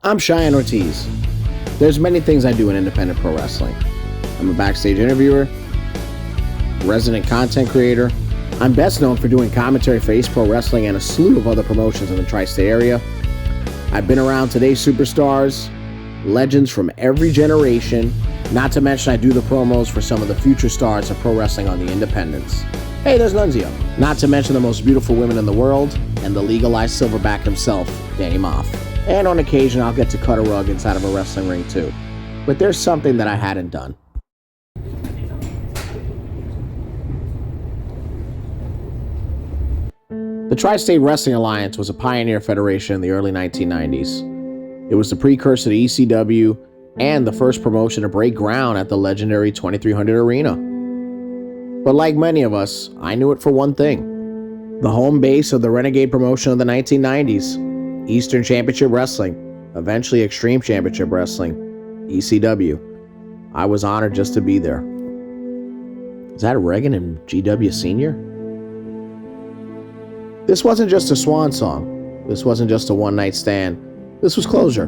I'm Cheyenne Ortiz. There's many things I do in independent pro wrestling. I'm a backstage interviewer, resident content creator. I'm best known for doing commentary for Ace Pro Wrestling and a slew of other promotions in the tri-state area. I've been around today's superstars, legends from every generation, not to mention I do the promos for some of the future stars of pro wrestling on the independents. Hey, there's Nunzio. Not to mention the most beautiful women in the world and the legalized silverback himself, Danny Moff. And on occasion, I'll get to cut a rug inside of a wrestling ring too. But there's something that I hadn't done. The Tri-State Wrestling Alliance was a pioneer federation in the early 1990s. It was the precursor to ECW and the first promotion to break ground at the legendary 2300 Arena. But like many of us, I knew it for one thing. The home base of the renegade promotion of the 1990s, Eastern Championship Wrestling, eventually Extreme Championship Wrestling, ECW. I was honored just to be there. Is that Reagan and GW Sr.? This wasn't just a swan song. This wasn't just a one-night stand. This was closure.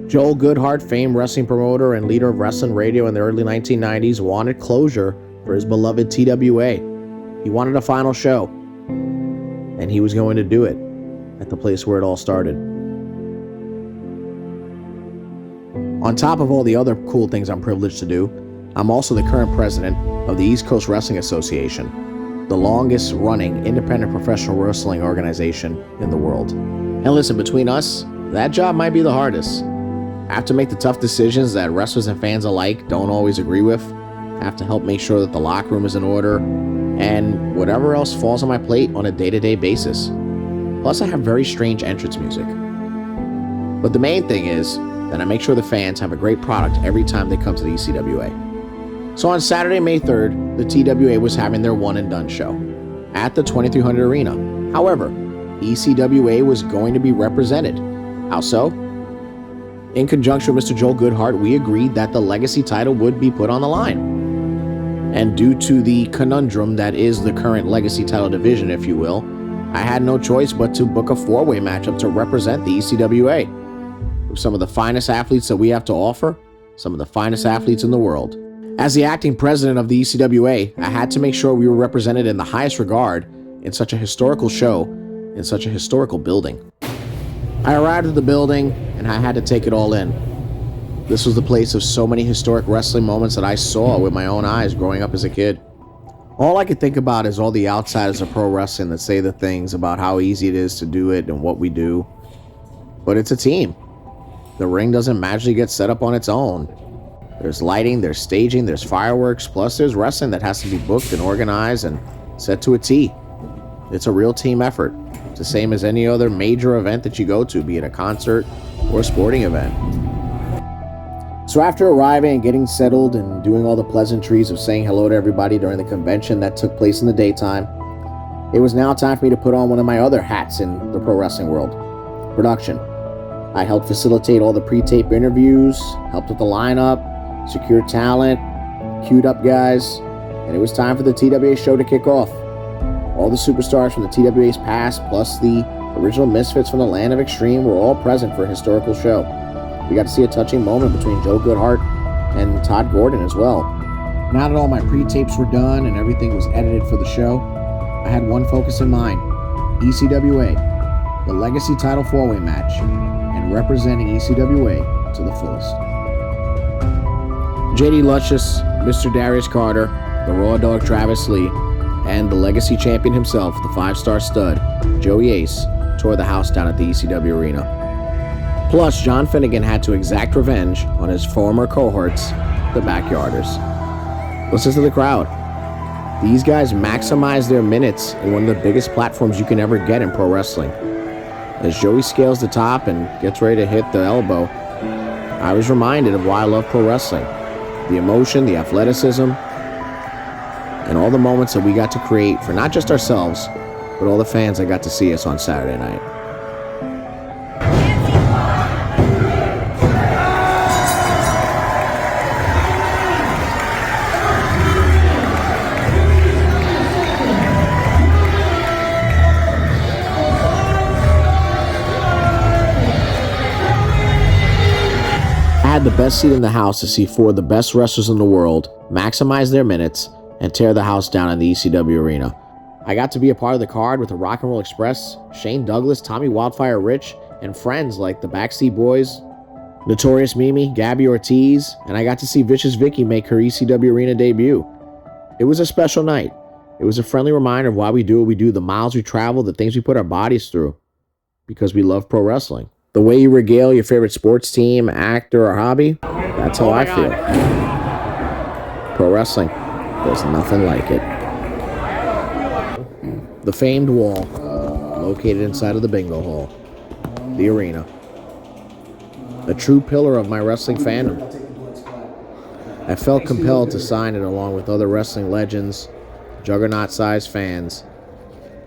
Joel Goodhart, famed wrestling promoter and leader of wrestling radio in the early 1990s, wanted closure for his beloved TWA. He wanted a final show, and he was going to do it at the place where it all started. On top of all the other cool things I'm privileged to do, I'm also the current president of the East Coast Wrestling Association, the longest running independent professional wrestling organization in the world. And listen, between us, that job might be the hardest. I have to make the tough decisions that wrestlers and fans alike don't always agree with. I have to help make sure that the locker room is in order, and whatever else falls on my plate on a day-to-day basis. Plus, I have very strange entrance music. But the main thing is that I make sure the fans have a great product every time they come to the ECWA. So on Saturday, May 3rd, the TWA was having their one and done show at the 2300 Arena. However, ECWA was going to be represented. How so? In conjunction with Mr. Joel Goodhart, we agreed that the Legacy title would be put on the line. And due to the conundrum that is the current Legacy title division, if you will, I had no choice but to book a four-way matchup to represent the ECWA. With some of the finest athletes that we have to offer, some of the finest athletes in the world. As the acting president of the ECWA, I had to make sure we were represented in the highest regard in such a historical show, in such a historical building. I arrived at the building, and I had to take it all in. This was the place of so many historic wrestling moments that I saw with my own eyes growing up as a kid. All I could think about is all the outsiders of pro wrestling that say the things about how easy it is to do it and what we do. But it's a team. The ring doesn't magically get set up on its own. There's lighting, there's staging, there's fireworks, plus there's wrestling that has to be booked and organized and set to a T. It's a real team effort. It's the same as any other major event that you go to, be it a concert or a sporting event. So after arriving and getting settled and doing all the pleasantries of saying hello to everybody during the convention that took place in the daytime, it was now time for me to put on one of my other hats in the pro wrestling world, production. I helped facilitate all the pre-tape interviews, helped with the lineup, secured talent, queued up guys, and it was time for the TWA show to kick off. All the superstars from the TWA's past, plus the original misfits from the land of Extreme, were all present for a historical show. We got to see a touching moment between Joe Goodhart and Todd Gordon as well. Now that all my pre-tapes were done and everything was edited for the show, I had one focus in mind: ECWA, the Legacy title four-way match, and representing ECWA to the fullest. JD Luscious, Mr. Darius Carter, the Raw Dog Travis Lee, and the Legacy champion himself, the five-star stud, Joey Ace, tore the house down at the ECW Arena. Plus, John Finnegan had to exact revenge on his former cohorts, the Backyarders. Listen to the crowd. These guys maximize their minutes in one of the biggest platforms you can ever get in pro wrestling. As Joey scales the top and gets ready to hit the elbow, I was reminded of why I love pro wrestling. The emotion, the athleticism, and all the moments that we got to create for not just ourselves, but all the fans that got to see us on Saturday night. had the best seat in the house to see 4 of the best wrestlers in the world maximize their minutes and tear the house down in the ECW arena. I got to be a part of the card with the Rock and Roll Express, Shane Douglas, Tommy Wildfire Rich, and friends like the Backseat Boys, Notorious Mimi, Gabby Ortiz, and I got to see Vicious Vicky make her ECW arena debut. It was a special night. It was a friendly reminder of why we do what we do, the miles we travel, the things we put our bodies through, because we love pro wrestling. The way you regale your favorite sports team, actor, or hobby, that's how I feel. Pro wrestling, there's nothing like it. The famed wall, located inside of the bingo hall, the arena. A true pillar of my wrestling fandom. I felt compelled to sign it along with other wrestling legends, juggernaut-sized fans,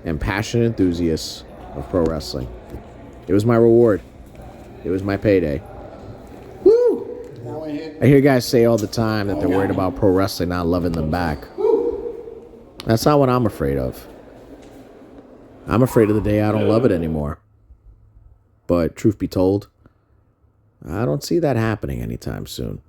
and passionate enthusiasts of pro wrestling. It was my reward. It was my payday. Woo! I hear guys say all the time that they're worried about pro wrestling not loving them back. That's not what I'm afraid of. I'm afraid of the day I don't love it anymore. But truth be told, I don't see that happening anytime soon.